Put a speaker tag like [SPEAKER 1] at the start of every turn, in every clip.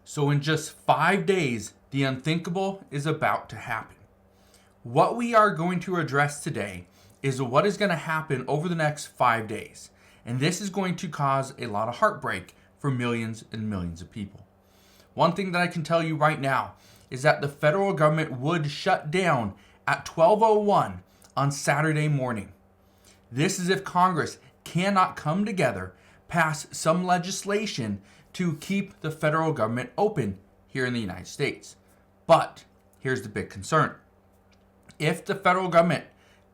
[SPEAKER 1] So in just 5 days, the unthinkable is about to happen. What we are going to address today is what is going to happen over the next 5 days. And this is going to cause a lot of heartbreak for millions and millions of people. One thing that I can tell you right now is that the federal government would shut down at 12:01 on Saturday morning. This is if Congress cannot come together, pass some legislation to keep the federal government open here in the United States. But here's the big concern. If the federal government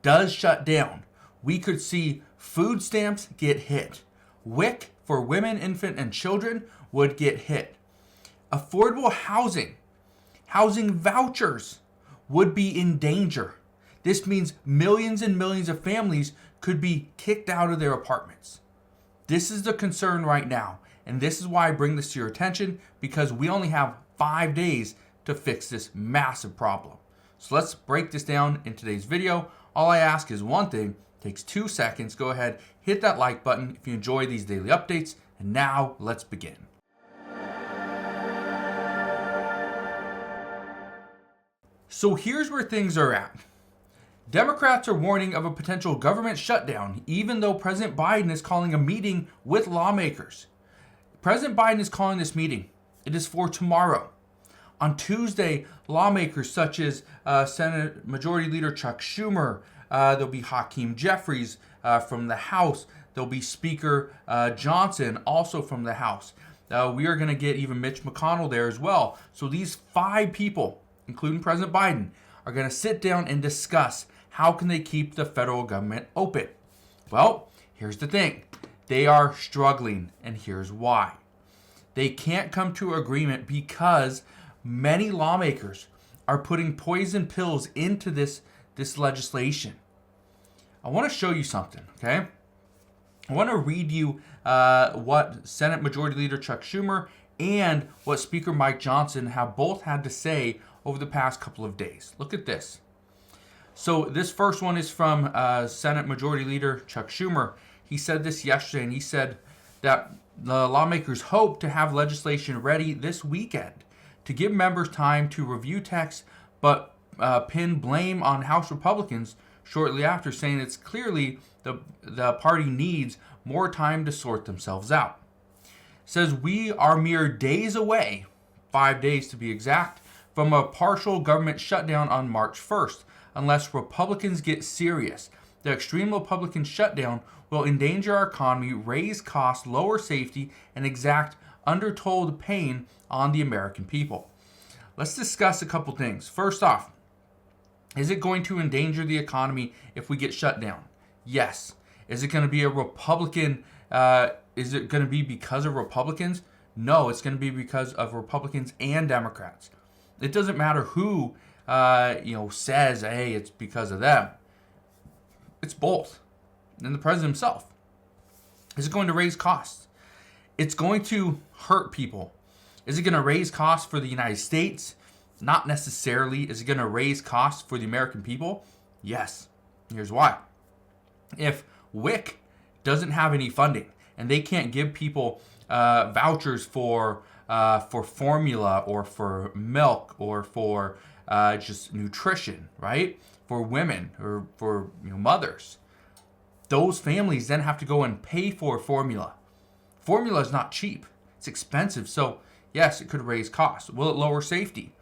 [SPEAKER 1] does shut down, we could see food stamps get hit. WIC for women, infant, and children would get hit. Affordable housing vouchers would be in danger. This means millions and millions of families could be kicked out of their apartments. This is the concern right now, and this is why I bring this to your attention, because we only have 5 days to fix this massive problem. So let's break this down in today's video. All I ask is one thing, takes 2 seconds. Go ahead, hit that like button if you enjoy these daily updates, and now let's begin. So here's where things are at. Democrats are warning of a potential government shutdown, even though President Biden is calling a meeting with lawmakers. President Biden is calling this meeting. It is for tomorrow. On Tuesday, lawmakers such as Senate Majority Leader Chuck Schumer, there'll be Hakeem Jeffries from the House, there'll be Speaker Johnson also from the House. We are going to get even Mitch McConnell there as well. So these 5 people, including President Biden, are going to sit down and discuss how can they keep the federal government open. Well, here's the thing. They are struggling, and here's why. They can't come to agreement because many lawmakers are putting poison pills into this legislation. I want to show you something, okay? I want to read you what Senate Majority Leader Chuck Schumer and what Speaker Mike Johnson have both had to say over the past couple of days. Look at this. So this first one is from Senate Majority Leader Chuck Schumer. He said this yesterday, and he said that the lawmakers hope to have legislation ready this weekend to give members time to review text, but pin blame on House Republicans shortly after, saying it's clearly the party needs more time to sort themselves out. Says we are mere days away, 5 days to be exact, from a partial government shutdown on March 1st, unless Republicans get serious. The extreme Republican shutdown will endanger our economy, raise costs, lower safety, and exact undertold pain on the American people. Let's discuss a couple things. First off, is it going to endanger the economy if we get shut down? Yes. Is it going to be a Republican? Is it going to be because of Republicans? No, it's going to be because of Republicans and Democrats. It doesn't matter who says, hey, it's because of them. It's both. And the president himself. Is it going to raise costs? It's going to hurt people. Is it going to raise costs for the United States? Not necessarily. Is it going to raise costs for the American people? Yes. Here's why. If WIC doesn't have any funding and they can't give people vouchers for formula or for milk or for just nutrition, right? For women or for mothers, those families then have to go and pay for formula. Formula is not cheap. It's expensive. So yes, it could raise costs. Will it lower safety?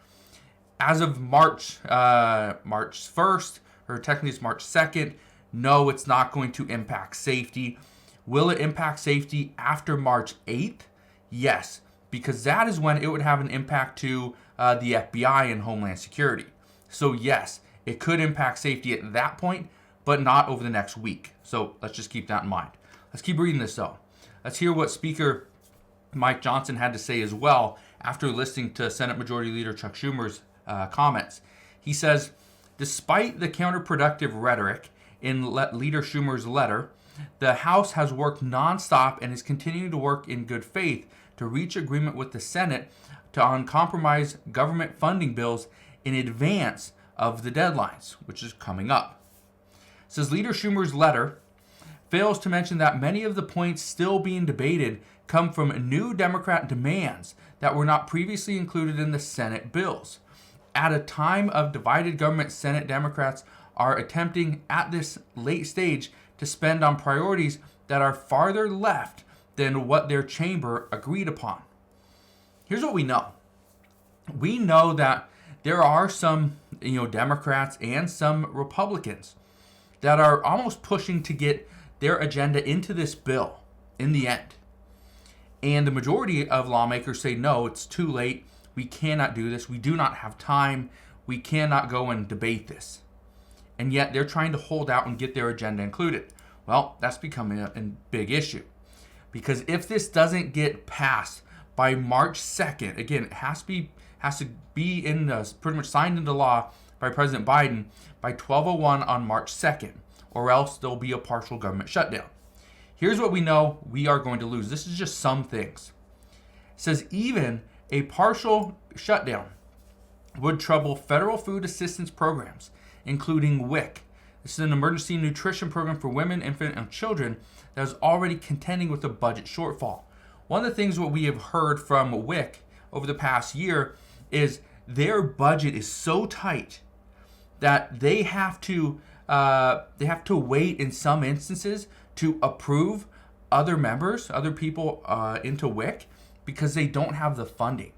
[SPEAKER 1] As of March 1st, or technically it's March 2nd, no, it's not going to impact safety. Will it impact safety after March 8th? Yes, because that is when it would have an impact to the FBI and Homeland Security. So yes, it could impact safety at that point, but not over the next week. So let's just keep that in mind. Let's keep reading this though. Let's hear what Speaker Mike Johnson had to say as well after listening to Senate Majority Leader Chuck Schumer's comments. He says, despite the counterproductive rhetoric in Leader Schumer's letter, the House has worked nonstop and is continuing to work in good faith to reach agreement with the Senate on compromise government funding bills in advance of the deadlines, which is coming up. Says Leader Schumer's letter fails to mention that many of the points still being debated come from new Democrat demands that were not previously included in the Senate bills. At a time of divided government, Senate Democrats are attempting at this late stage to spend on priorities that are farther left than what their chamber agreed upon. Here's what we know. We know that there are some, Democrats and some Republicans that are almost pushing to get their agenda into this bill in the end. And the majority of lawmakers say, no, it's too late. We cannot do this. We do not have time. We cannot go and debate this. And yet they're trying to hold out and get their agenda included. Well, that's becoming a big issue. Because if this doesn't get passed by March 2nd, again, it has to be pretty much signed into law by President Biden by 12:01 on March 2nd, or else there'll be a partial government shutdown. Here's what we know we are going to lose. This is just some things. It says even a partial shutdown would trouble federal food assistance programs, including WIC. This is an emergency nutrition program for women, infants, and children that is already contending with a budget shortfall. One of the things what we have heard from WIC over the past year is their budget is so tight that they have to wait in some instances to approve other people into WIC because they don't have the funding.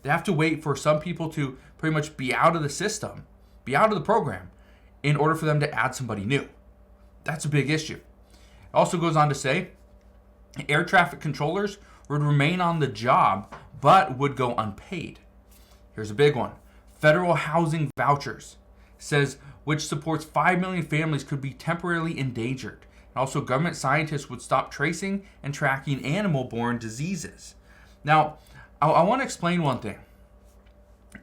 [SPEAKER 1] They have to wait for some people to pretty much be out of the system, be out of the program, in order for them to add somebody new. That's a big issue. It also goes on to say air traffic controllers would remain on the job but would go unpaid. Here's a big one. Federal housing vouchers says which supports 5 million families could be temporarily endangered. And also government scientists would stop tracing and tracking animal-borne diseases. Now, I want to explain one thing.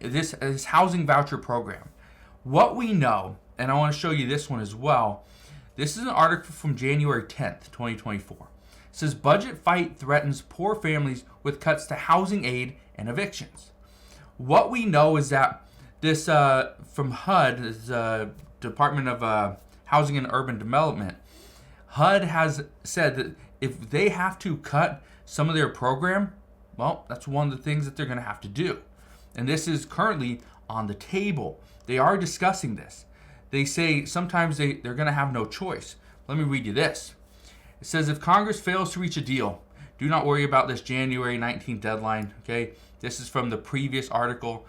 [SPEAKER 1] This housing voucher program. What we know, and I want to show you this one as well. This is an article from January 10th, 2024. It says budget fight threatens poor families with cuts to housing aid and evictions. What we know is that this from HUD, this, Department of Housing and Urban Development, HUD has said that if they have to cut some of their program, well, that's one of the things that they're going to have to do. And this is currently on the table. They are discussing this. They say sometimes they're going to have no choice. Let me read you this. It says, if Congress fails to reach a deal, do not worry about this January 19th deadline. Okay, this is from the previous article,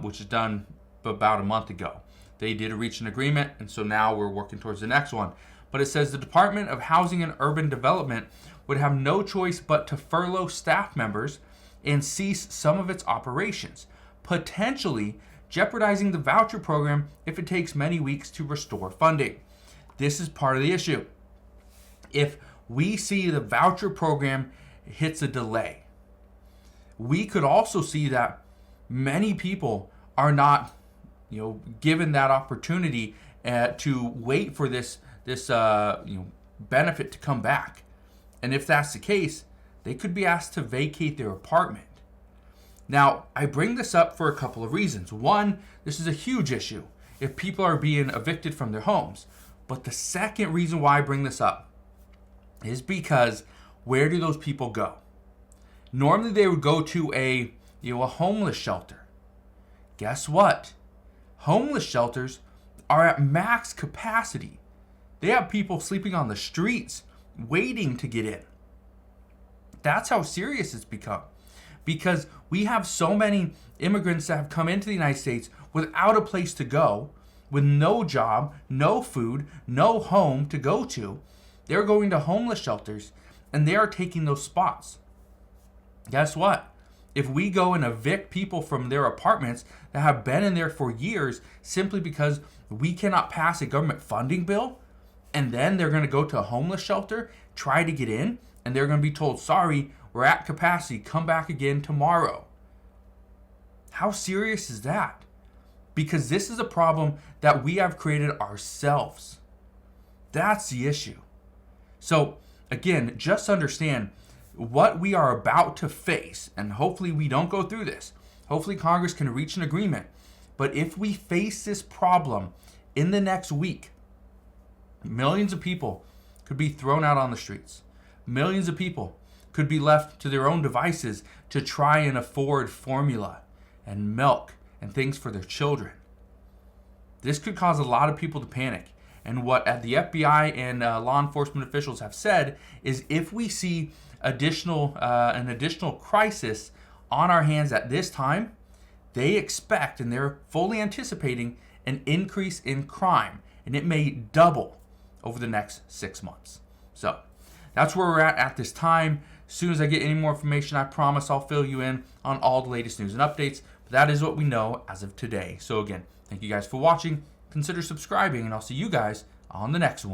[SPEAKER 1] which is done about a month ago. They did reach an agreement, and so now we're working towards the next one. But it says the Department of Housing and Urban Development would have no choice but to furlough staff members and cease some of its operations, potentially jeopardizing the voucher program if it takes many weeks to restore funding. This is part of the issue. If we see the voucher program hits a delay, we could also see that many people are not, given that opportunity to wait for this benefit to come back. And if that's the case, they could be asked to vacate their apartment. Now, I bring this up for a couple of reasons. One, this is a huge issue if people are being evicted from their homes. But the second reason why I bring this up is because where do those people go? Normally they would go to a homeless shelter. Guess what? Homeless shelters are at max capacity. They have people sleeping on the streets waiting to get in. That's how serious it's become. Because we have so many immigrants that have come into the United States without a place to go, with no job, no food, no home to go to. They're going to homeless shelters and they are taking those spots. Guess what? If we go and evict people from their apartments that have been in there for years simply because we cannot pass a government funding bill, and then they're going to go to a homeless shelter, try to get in, and they're going to be told, sorry, we're at capacity, come back again tomorrow. How serious is that? Because this is a problem that we have created ourselves. That's the issue. So again, just understand what we are about to face, and hopefully we don't go through this. Hopefully Congress can reach an agreement. But if we face this problem in the next week, millions of people could be thrown out on the streets. Millions of people could be left to their own devices to try and afford formula and milk and things for their children. This could cause a lot of people to panic. And what the FBI and law enforcement officials have said is if we see an additional crisis on our hands at this time, they expect and they're fully anticipating an increase in crime, and it may double over the next 6 months. So that's where we're at this time. As soon as I get any more information, I promise I'll fill you in on all the latest news and updates. But that is what we know as of today. So again, thank you guys for watching. Consider subscribing, and I'll see you guys on the next one.